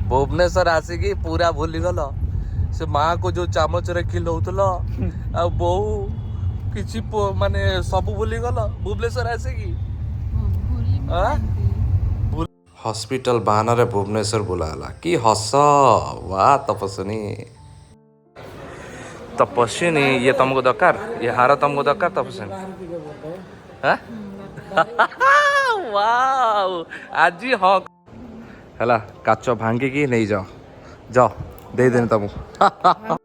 भुवनेश्वर आसिकी पूरा भूली गल से माँ को जो चामच रे खिलौल आ बहु किसी माने सब भूली गल भुवनेश्वर आसिकी हॉस्पिटल बाहन भुवनेश्वर बुलाला कि हस वाह तपस्विनी तपस्विनी ये तुमको दरकार ये हार तुमको दरकार तपस्विनी हाँ वाओ आज हाँ है काच भांगिकी नहीं जाओ जाओ दे देने तुमको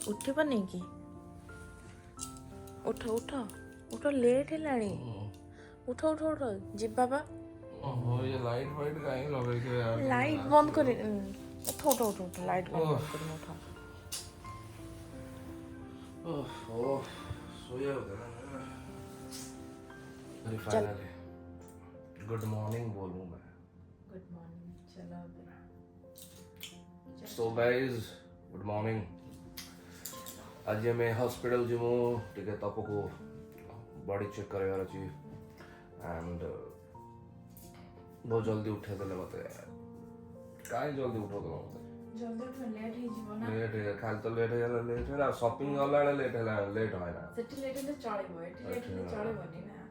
उठिबनी कि उठ उठ उठ लेट है उठ उठ उठ जी बाबा ये लाइट वाइट काहे लगे के यार लाइट बंद कर उठ उठ उठ उठ लाइट बंद कर उठ ओह सोया चल गुड मॉर्निंग बोलूं मैं गुड मॉर्निंग चलो सो गाइस गुड मॉर्निंग आज मैं हॉस्पिटल जिमु टिके तप को बॉडी चेक करार अच्छी एंड बहुत जल्दी उठे देले मते काहे जल्दी उठो तो मते जल्दी उठ लेट ही जीवन ना लेट है खाली तो लेट है शॉपिंग वाला लेट है लेट है ना सेठी लेट है चलेबो एठी लेट है चलेबोनी ना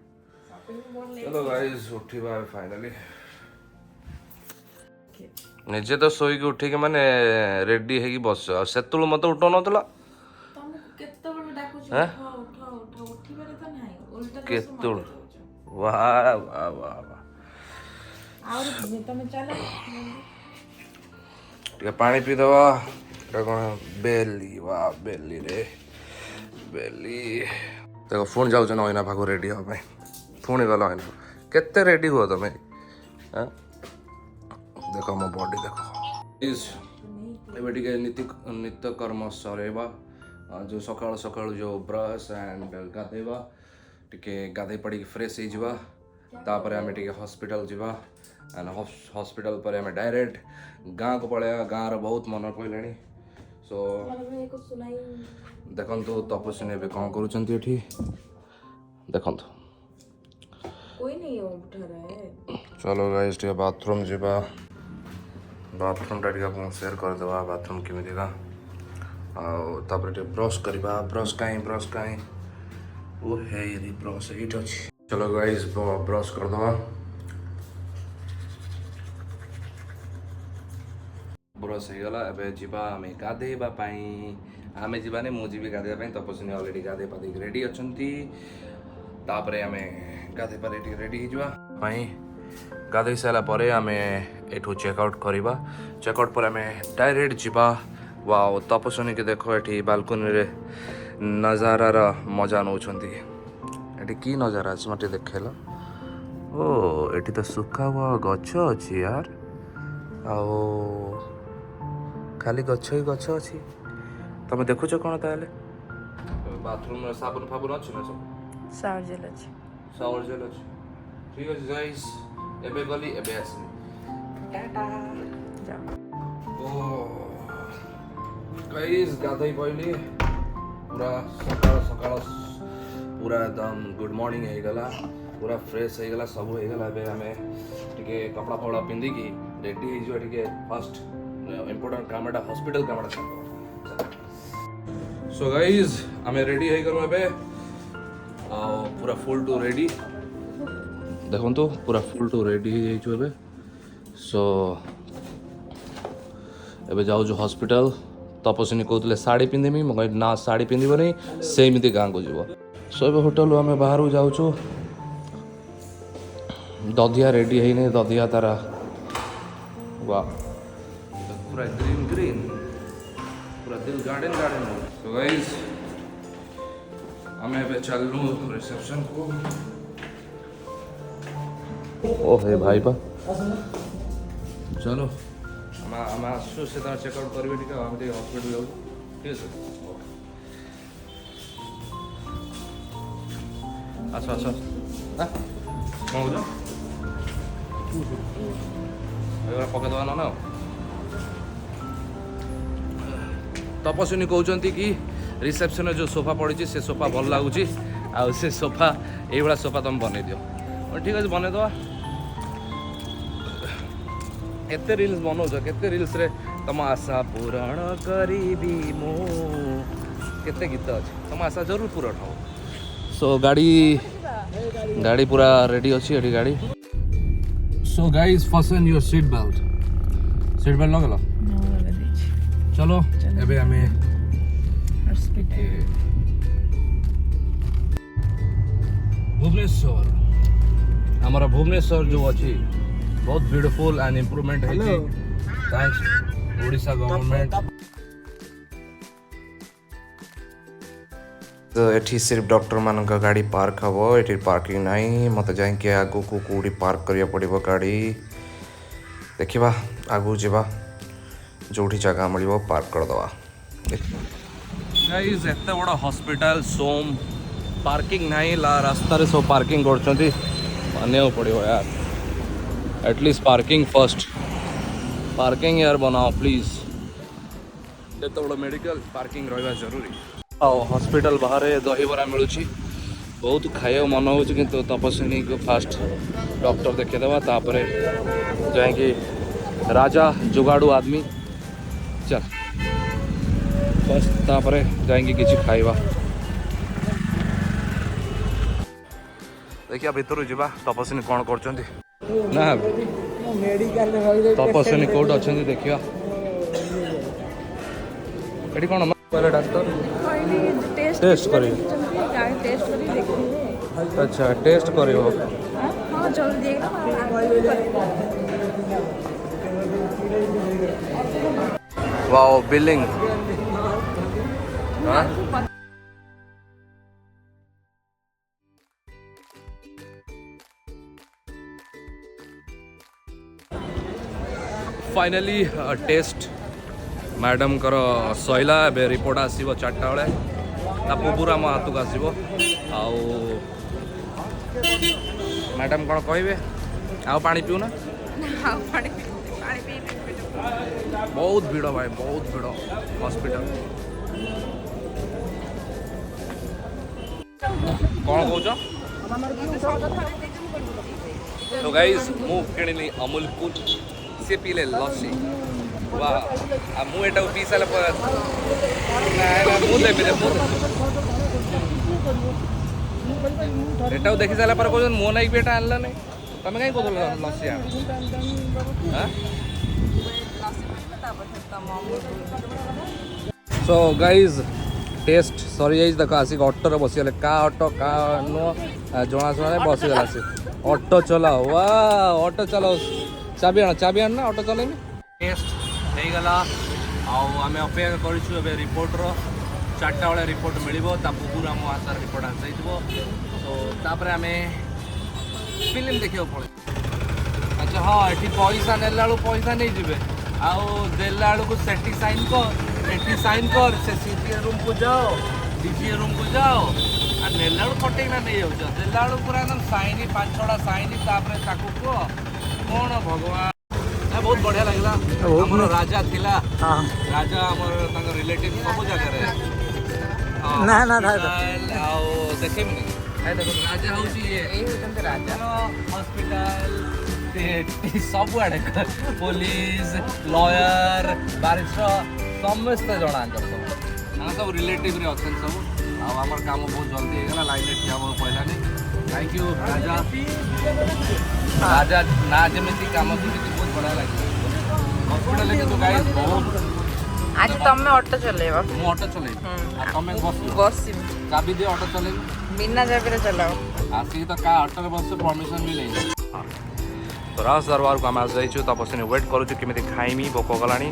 शॉपिंग मोर लेट चलो गाइस उठिबा फाइनली निजे तो सोई के उठी के माने रेडी है कि बस सेतुल मते उठो नतला केतुल वाह वाह वाह और तमे चला टिके पानी पी दवा कौन बेली वाह बेली रे बेली देखो फोन जाऊ ना होना भागो रेडी हो भाई पुणी गल होना केते रेडी हुआ तुम हाँ देखो मो बॉडी देखो एबे टिके नित्य कर्म सरेबा जो सकाल सकाल जो ब्रश एंड गाधेबा टिके गाधे पड़ी फ्रेश हो जावा तापर आम टिके हॉस्पिटल जावा एंड हॉस्पिटल पर आम डायरेक्ट गाँ को पलैया गाँ रो बहुत मन पड़े सो देखो तपस्विनी एवं कौन करुँच देखो कोई नहीं उठ रहा है चलो गाइस टिके बाथरूम जावा बाथरूम टा टिके शेयर करदे बाथरूम केमी का तापर ब्रश करवा ब्रश कहीं वो है ये ब्रश एट अच्छी चलो गाइस ब्रश करदे ब्रश हो गला एबे जीवा आमे गाधेबा पाई आमे जीवाने मु जीवी गाधेबा पाई तपस्विनी ऑलरेडी गाधे पाधे रेडी अछंती तापरे आमे गाधे पाधे रेडी हो पाई गाधे सारा परे आमे एठू चेकआउट करवा चेकआउट पर आमे डायरेक्ट जीवा वाओ तपस्विनी के देखो ये बालकनी रे नजारार मजा नौछंती एटी की नजारा अछि मते देखेला ओ एटी तो सुखा हुआ गछ अछि यार आओ खाली गछ ही गछ अछि तमे देखुछ कोन ताले बाथरूम में साबुन फाबुन अछि ना सब शावर जेल अछि शावर जेल अछि ठीक अछि गाइस एबे गली एबे आसी टाटा जाओ ओ गाइस गाधई पहले पूरा सकाल सकाल पूरा एकदम गुड मॉर्निंग हो गला पूरा फ्रेश हो गला सब हो गला बे हमें टिके कपड़ा फपड़ा पिंदी की रेडी हो जो टिके फर्स्ट इंपोर्टेंट कामटा हॉस्पिटल कामटा सो गाइस हमें रेडी हो गलो बे पूरा फुल टू रेडी देखो तो पूरा फुल टू रेडी हो जाइछो बे सो एबे जाऊ जो हॉस्पिटल तपस्विनी कहते साड़ी पिंधेमी मैं ना साड़ी पिंधब नहीं सेमती गाँ को जीव सो ए होटेल आम बाहर जाऊँ दधिया रेडी है नहीं दधिया तारा वाह पूरा ग्रीन ग्रीन पूरा दिल गार्डन गार्डन तो गाइस हमें चलू रिसेप्शन को ओ हे भाई बा चलो हम आसु से चेकआउट करेंगे ठीक है हम हॉस्पिटल जाऊँ ठीक है सर आस आस कौन हो ଏଗୁଡ଼ା ପକେଇଦେବା ନା ତପସ୍ୱିନୀ କହୁଛନ୍ତି କି ରିସେପ୍ସନରେ ଯେଉଁ ସୋଫା ପଡ଼ିଛି ସେ ସୋଫା ଭଲ ଲାଗୁଛି ଆଉ ସେ ସୋଫା ଏଇଭଳିଆ ସୋଫା ତୁମେ ବନେଇ ଦିଅ ଠିକ୍ ଅଛି ବନେଇଦେବା କେତେ ରିଲ୍ସ ବନଉଛ କେତେ ରିଲ୍ସରେ ତମ ଆଶା ପୂରଣ କରିବି ମୁଁ କେତେ ଗୀତ ଅଛି ତମ ଆଶା ଜରୁର ପୂରଣ ହବ ସୋ ଗାଡ଼ି ପୁରା ରେଡ଼ି ଅଛି ଏଠି ଗାଡ଼ି so guys fasten your seat belt ଲଗେଇଲ चलो एबे हमें भुवनेश्वर हमारा भुवनेश्वर जो अच्छी बहुत ब्यूटीफुल एंड इम्प्रूवमेंट है थैंक्स ओडिशा गवर्नमेंट तो एठी सिर्फ डॉक्टर मान का गाड़ी पार्क हम ये पार्किंग नहीं मत जाइए आगू को कौटी पार्क करिया पड़ो गाड़ी देखा आगू जावा जो जगह मिल पार्क करदे गाइस एत बड़ हॉस्पिटल सोम पार्किंग नहीं रास्ता रे सब पार्किंग करछंती मानिया पड़ो यार एटलिस्ट पार्किंग फर्स्ट पार्किंग यार बनाओ प्लीज एत बड़ मेडिकल पार्किंग रहा जरूरी आओ हॉस्पिटल बाहर दहीबरा मिलूची बहुत खाया मन हो किंतु तपस्विनी को फास्ट डॉक्टर देखीदेवा तापर जाकि राजा जुगाड़ू आदमी चल बस तापर जाएंगे किसी खाइबा देखिए भितर जावा तपस्विनी कौन कर तपस्विनी कौट अच्छा देखा ये कौन पहले डॉक्टर टेस्ट कर अच्छा टेस्ट कर wow billing finally test madam कर सैला ए रिपोर्ट आसो 4टा बेले पूरा मो हाथ को आसो मैडम कौन कहे आउ पानी पीऊना बहुत भीड़ भाई बहुत भीड़ हॉस्पिटल कौन कौच तो गाइस मु किणिली अमूल कूल सी पीले लस्सी वाह मु एटा पी सारा पर एटा देखी सारा पर कहन मो नाइक बेटा आनला नहीं तमे काई कहल लस्सी आन सो गाइज टेस्ट सरी जाइए देख आसिक अटोरे बसीगले का अटो का नुह जनाशुना बसीगला सी अटो चलाओ वाह अटो चलाओ चाबी आण ना अटो चलेनी टेस्ट हो गला आम अपेक्षा करूँ रिपोर्टर 4टा बेले रिपोर्ट मिल पूरा मो आसार रिपोर्ट आस तो तापर आम फिल्म देखा पड़े अच्छा हाँ ये पैसा नेला पैसा नहीं जी आउ देला को सेठी साइन कर से सीजीए रूम को जाओ डीजीए रूम को जाओ आ नेला कटेना नहीं जाऊँ देला पूरा एकदम साइनी 5-6टा साइनी तापर ताकू कह कौन भगवान बहुत बढ़िया लगला हमर राजा थिला राजा हमर तांग रिलेटिव सब जगह ना ना आओ देखे मिनी देखो राजा होची ये राजा हॉस्पिटल सब आड़े पुलिस लॉयर बारिस्टर समस्त जना सब रिलेटिव रे अच्छे सब आमर काम बहुत जल्दी होगा लाइन में ठिया पड़ानी थैंक यू राजा राजा ना जमी कम बहुत बढ़िया लगे हॉस्पिटल तो गाइस बहुत आज तमे ऑटो चलेबो मु ऑटो चले तमे बस चाबी दे ऑटो चले बिना चाबी रे चलाओ आसी तो का ऑटो रे बस परमिशन भी ले तो राज दरबार को आम आस जाइए तपस्विनी वेट करूँ केमी खाइमी भोक गलानी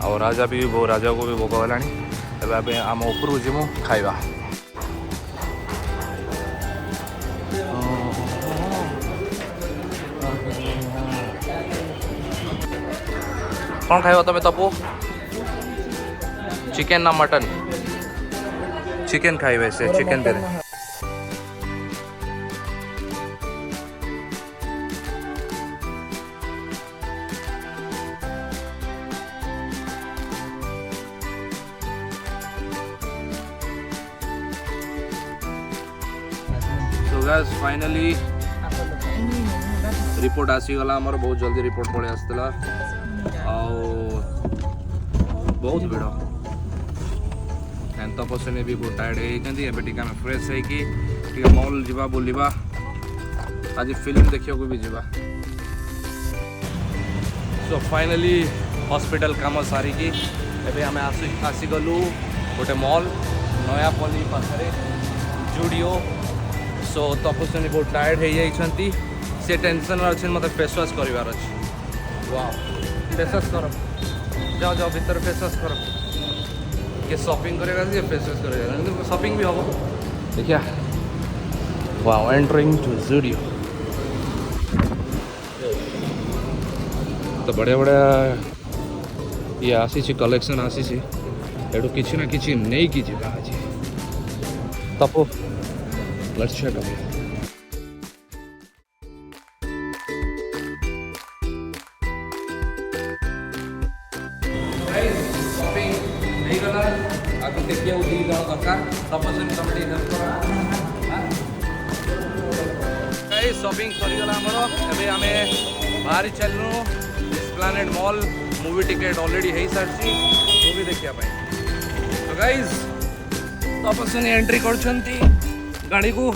और राजा भी राजा को भी भोक गलानी आम ऊपर जीमु खाइबा कौन खाइबा तमे तपु चिकेन ना मटन चिकेन खाइबे से चिकेन दे गाइस फाइनली रिपोर्ट आसीगला आमर बहुत जल्दी रिपोर्ट पड़े आसला बहुत भिड़ एन तपस्विनी भी बहुत टायर्ड होती है टे फ्रेश होगी मॉल जावा बुलवा आज फिल्म देखा भी जावा सो फाइनली हॉस्पिटल काम सारिकी एबे आम आसीगलु गोटे मॉल नयापल्ली पाखे जुडियो सो तपस्विनी बहुत टायर्ड हो जाती सी टेंशन अच्छे मतलब फेस वाश करार अच्छे वाह फेस वाश कर जाओ जाओ भीतर फेस वाश कर किए शॉपिंग करेगा फेस वाश करेगा शॉपिंग भी हम देखिए वाह एंटरिंग टू जुडियो तो बढ़िया बढ़िया ये आसी कलेक्शन आसी एटू किसी ना किसी नहीं की जावा आज तपो लेट्स चेक आउट शॉपिंग सरीगला आमर आम बाहरी चलू Esplanade mall movie ticket already हो सारी मूवी देखा तो गाइज तपस्विनी एंट्री कर गाड़ी को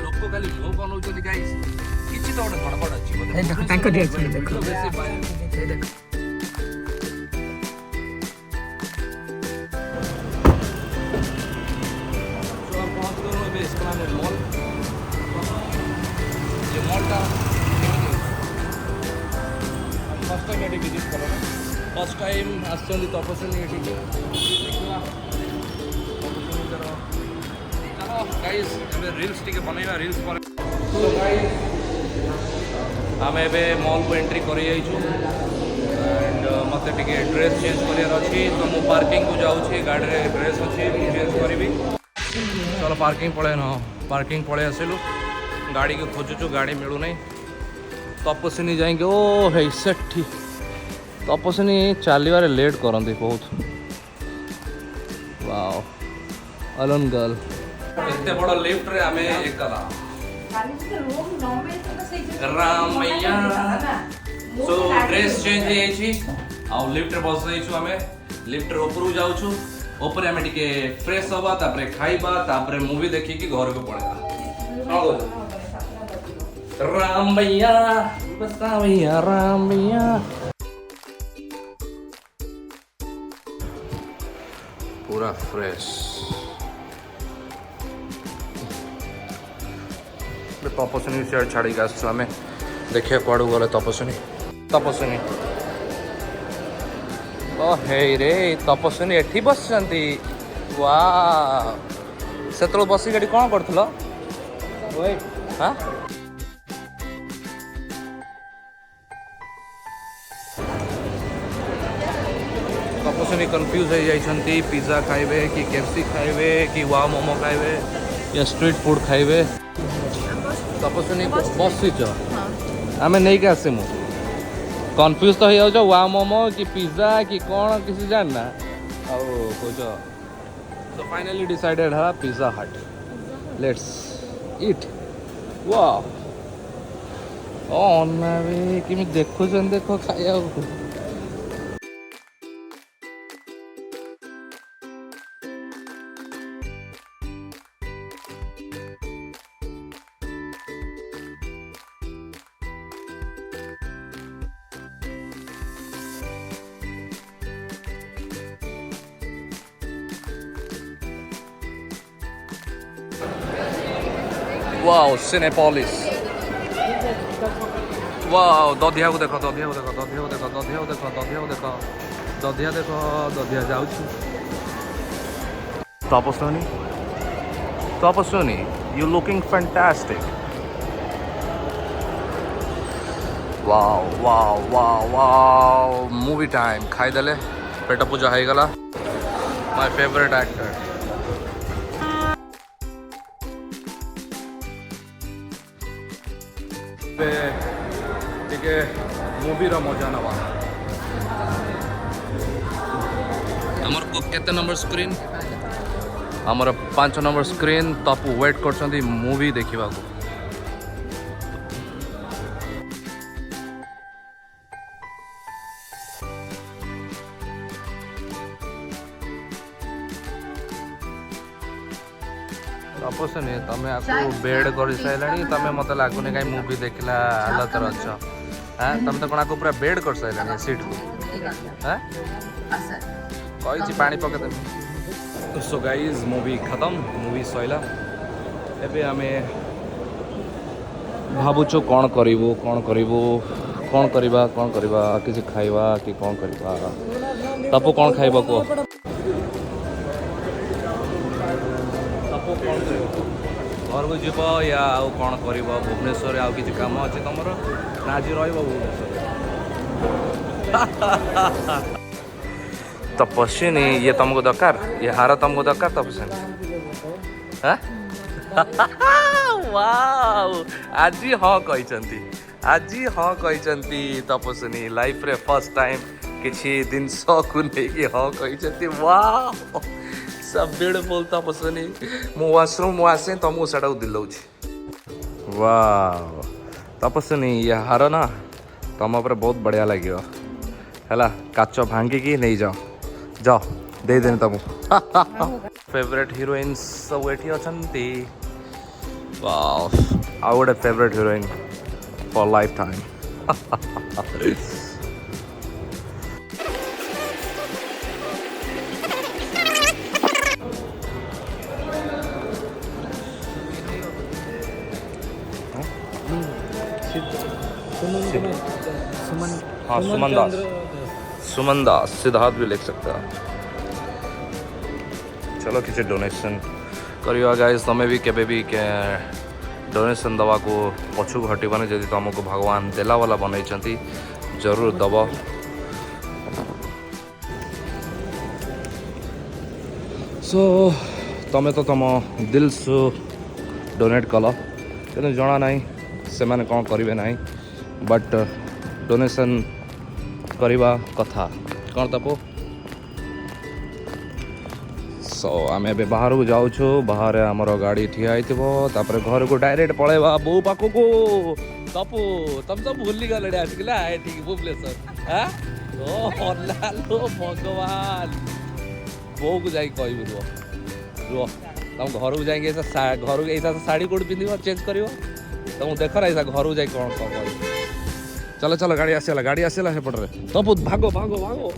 लोक खाली मुह बनाऊँ गाइस किसी तो गोटे गड़बड़ फर्स्ट टाइम आसुँच तपस्विनी गाइस रील्स टिके बनैबा रील्स पर आम एवं मॉल को एंट्री कर एंड मत टे ड्रेस चेंज करार अच्छी तो मु पार्किंग को जाऊँगी गाड़ी में ड्रेस अच्छी चेंज करी चलो पार्किंग पड़े न पार्किंग पड़े आसलु गाड़ी को खोजुचु गाड़ी मिलू नहीं तपस्विनी जाएंगे ओ है सेठी तपस्विनी चलवे लेट करती बहुत वाओ अलोन गर्ल इतने बड़ लिफ्ट रे आमे एकला रामैया सो ड्रेस चेंज हे छी आ लिफ्ट रे बस जाइछु आमे लिफ्ट रे ऊपर जाउछु ऊपर आमे टिके फ्रेश होबा तापरे खाइबा तापरे मूवी देखि कि घर को पड़ेगा रामैया बसावैया रामैया पूरा फ्रेश तपस्विनी से छाड़ी आसमें देखिए कड़ू गले तपस्विनी ओ हे रे तपस्विनी एठी बस वाह से बस गाड़ी कौन कर हाँ तपस्विनी कन्फ्यूज हो जाती पिज्जा खाइबे कि केएफसी खाइबे कि वाव मोमो खाइबे या स्ट्रीट फूड खाइबे तपस्विनी बसीच आम नहीं के आसमु कन्फ्यूज तो हो जाओ वाव मोमो कि पिज्जा कि कौन किसी जानना कौच तो फाइनली डिसाइडेड है पिज्जा हट लेट्स इट वाह कि देखु देख खाया वाओ सिनेपोलिस वाओ दधिया को देखो दधिया को देखो दधिया को देखो दधिया को देखो दधिया को देखो दधिया देखो दधिया जाऊँ Tapaswini you looking fantastic wow wow wow wow movie time खाईदेले पेट पूजा हो गला माय फेवरेट एक्टर टिके मूवी रो मजा नवा हमर को केते नंबर स्क्रीन हमर 5 नंबर स्क्रीन तपु वेट करछंती मूवी देखिबा को तपस्या नहीं तमें आपको बेड कर सारे तमें मत लगुनि कहीं मूवी देखला हालत अच्छ हाँ तुम तो कौन पूरा बेड कर सारे सीट को हाँ कही पानी पके सो गाइज मूवी खत्म मूवी सैला एबे आम भावुचु कौन करूँ किसी खाइबा कि कौन करवा तपु कौन खाइबा को घर को जीव या आउ कौन कर भुवनेश्वर आउ किसी काम अच्छे तुम ना आज भुवनेश्वर तपस्विनी ये तुमको दरकार ये हार तुमको दरकार तपस्विनी वाओ आज हाँ कहते तपस्विनी लाइफ रे फर्स्ट टाइम किसी जिनस को लेकिन हाँ कहते वाओ सब ब्यूटीफुल तपस्विनी मो वाशरूम आसे तुमको सेटा दिलाऊँ वाओ तपस्विनी ये हार ना तुम पर बहुत बढ़िया लगे है काच भांगिकी नहीं जाओ जाओ दे देने तुमको फेवरेट हिरोइन सब ये अच्छा वाओ आउ गोटे favourite heroine for life time हाँ सुमन दास सिद्धार्थ भी लिख सकता है चलो किसी डोनेशन करियो गाइस तमें भी केबे भी के डोनेशन दवा को पछू हटबानी जदि तुमको भगवान देला वाला बनई जरूर दब सो तमें तो तुम दिल सु डोनेट कल कि जना ना से मैंने कौन करेंगे ना बट डोनेशन करवा कथा कौन तपो सो आम ए बाहर को जाऊँ बाहर आमर गाड़ी ठिया होपर घर को डायरेक्ट पलैबा बो पाख को तपु तुम तो भूली गले आसिकला ठीक भुवनेश्वर हाँ लो भगवान बो को जाए कह रुह तुम घर को जाएंगे घर को ऐसा साड़ी कोड पिंध चेंज कर तुम देख ना ऐसा घर को जाए कौन कह चलो चलो गाड़ी आसला सेपटे तपु भागो भागो भागो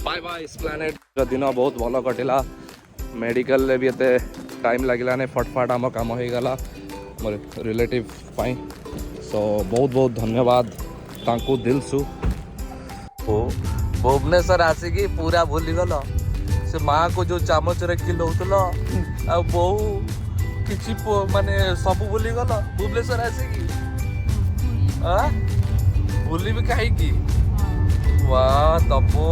बाय बाय एस्प्लैनेड दिन बहुत भल कटिला मेडिकल भी एते टाइम लगिला ने फटफाट आम काम हो गला मोर रिलेटिव पाई सो बहुत बहुत धन्यवाद तांको दिल सु भुवनेश्वर आसिकी पूरा भूली गल से माँ को जो चामच रे खिलौतल आ बहु किछि माने सब भूली गल भुवनेश्वर आसिकी भूली भी कहीं वाह तपो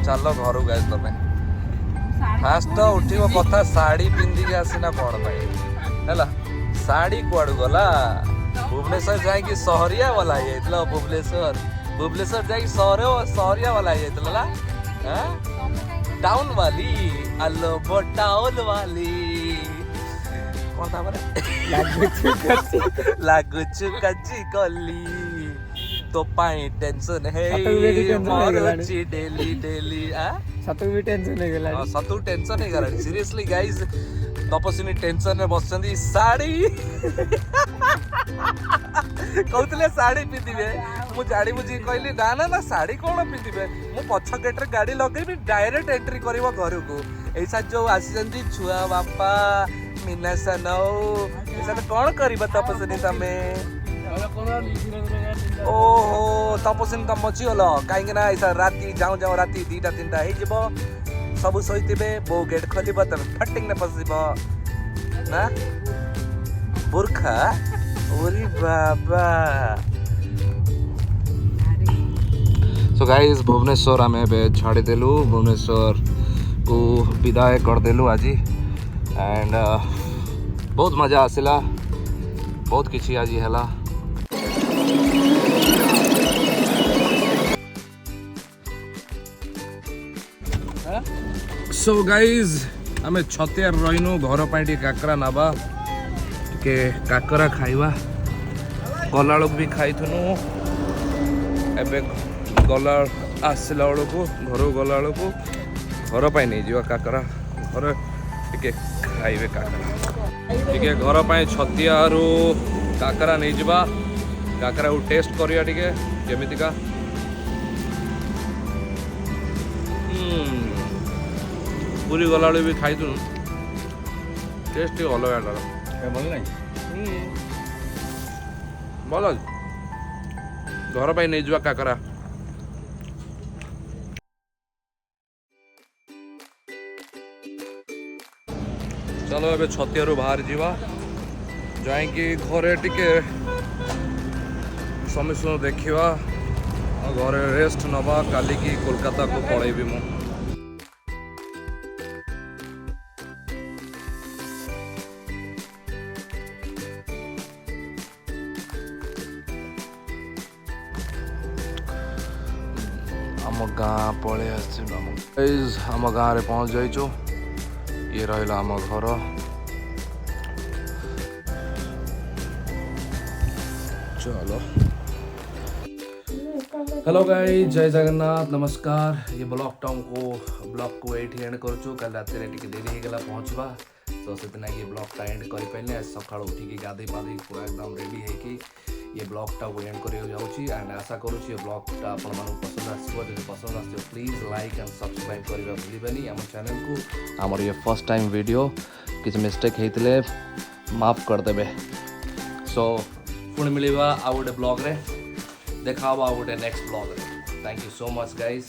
चलो घर को गए तुम फास्ट उठिब कथा साड़ी पिंधिकी आसीना कौन पाई है साड़ी कुआड़ गला भुवनेश्वर जाकि सहरिया वाला भुवनेश्वर जाकि सहरिया वाला टाउन वाली आलो टाउन वाली कौन था लागुचु कच्ची कली तो पाई टेंशन है डेली डेली सतु भी टेंशन है गला सतु टेंशन है गला सीरियसली गाइस तपस्विनी टेंशन में बसचंदी साड़ी कहते साड़ी पिंधिबे मु जाड़ी बुझी कहली ना ना ना साड़ी कौन पिंधिबे मु पछ गेट रे गाड़ी लगेबी डायरेक्ट एंट्री करिवो घर को ऐसा जो आसीचंदी छुआ बापा मीनासा नौ ऐसा कौन करिबा तपस्विनी तमे ओहो तपस्विनी तुम बचिगल कहीं ऐसा राति जाऊँ जाऊँ राति 2टा 3टा हो सब शोथे बो गेट खोल तुम फटिंग पशब ना बुर्खा ओरी बाबा सो गाइस भुवनेश्वर आम छाड़देलु भुवनेश्वर को विदाय करदेलु आज एंड बहुत मजा आसला बहुत किछि आज हैला सो गाइज आम छतियार रहीनु घर पर काकरा नवा टे काकरा खाइबा गला भी खाइथुनु एबे गला आसला बेलू घर गला बेलू घर पर नहीं जा काकरा घर टे खाइबे काकरा टे घर पर छतियारू काकरा नहीं जा काकरा को टेस्ट करिया टे जमीतिका पूरी गला भी खाइथुनु टेस्ट अलग भल नहीं भल घर पर नहीं जा काकरा चलो ए छतियारू बाहर जावा जाकि घरे टिके समस्त देखा घरे रेस्ट नवा काली की कोलकाता को पलैबी मु आम गाँ पलि आम गाँव में पहुँच जाइचु ये रहा आम घर चलो हेलो गाइस जय जगन्नाथ नमस्कार ये ब्लॉग को एठी एंड करूँ कल रात देरी हो गला पहुँचवा तो से ये ब्लॉग एंड कर सका उठिकी गाधे पाधे पूरा एकदम रेडी है ये ब्लॉग को एंड कर एंड आशा करूँ ये ब्लॉग पसंद आसो जब पसंद आस प्लीज लाइक एंड सब्सक्राइब करने भूलि आम चैनल को आमर ये फर्स्ट टाइम वीडियो किसी मिस्टेक होते माफ करदे सो पुणी मिलवा आ गोटे ब्लॉग रे देखा आ गोटे नेक्स्ट ब्लॉग रे thank you so much guys.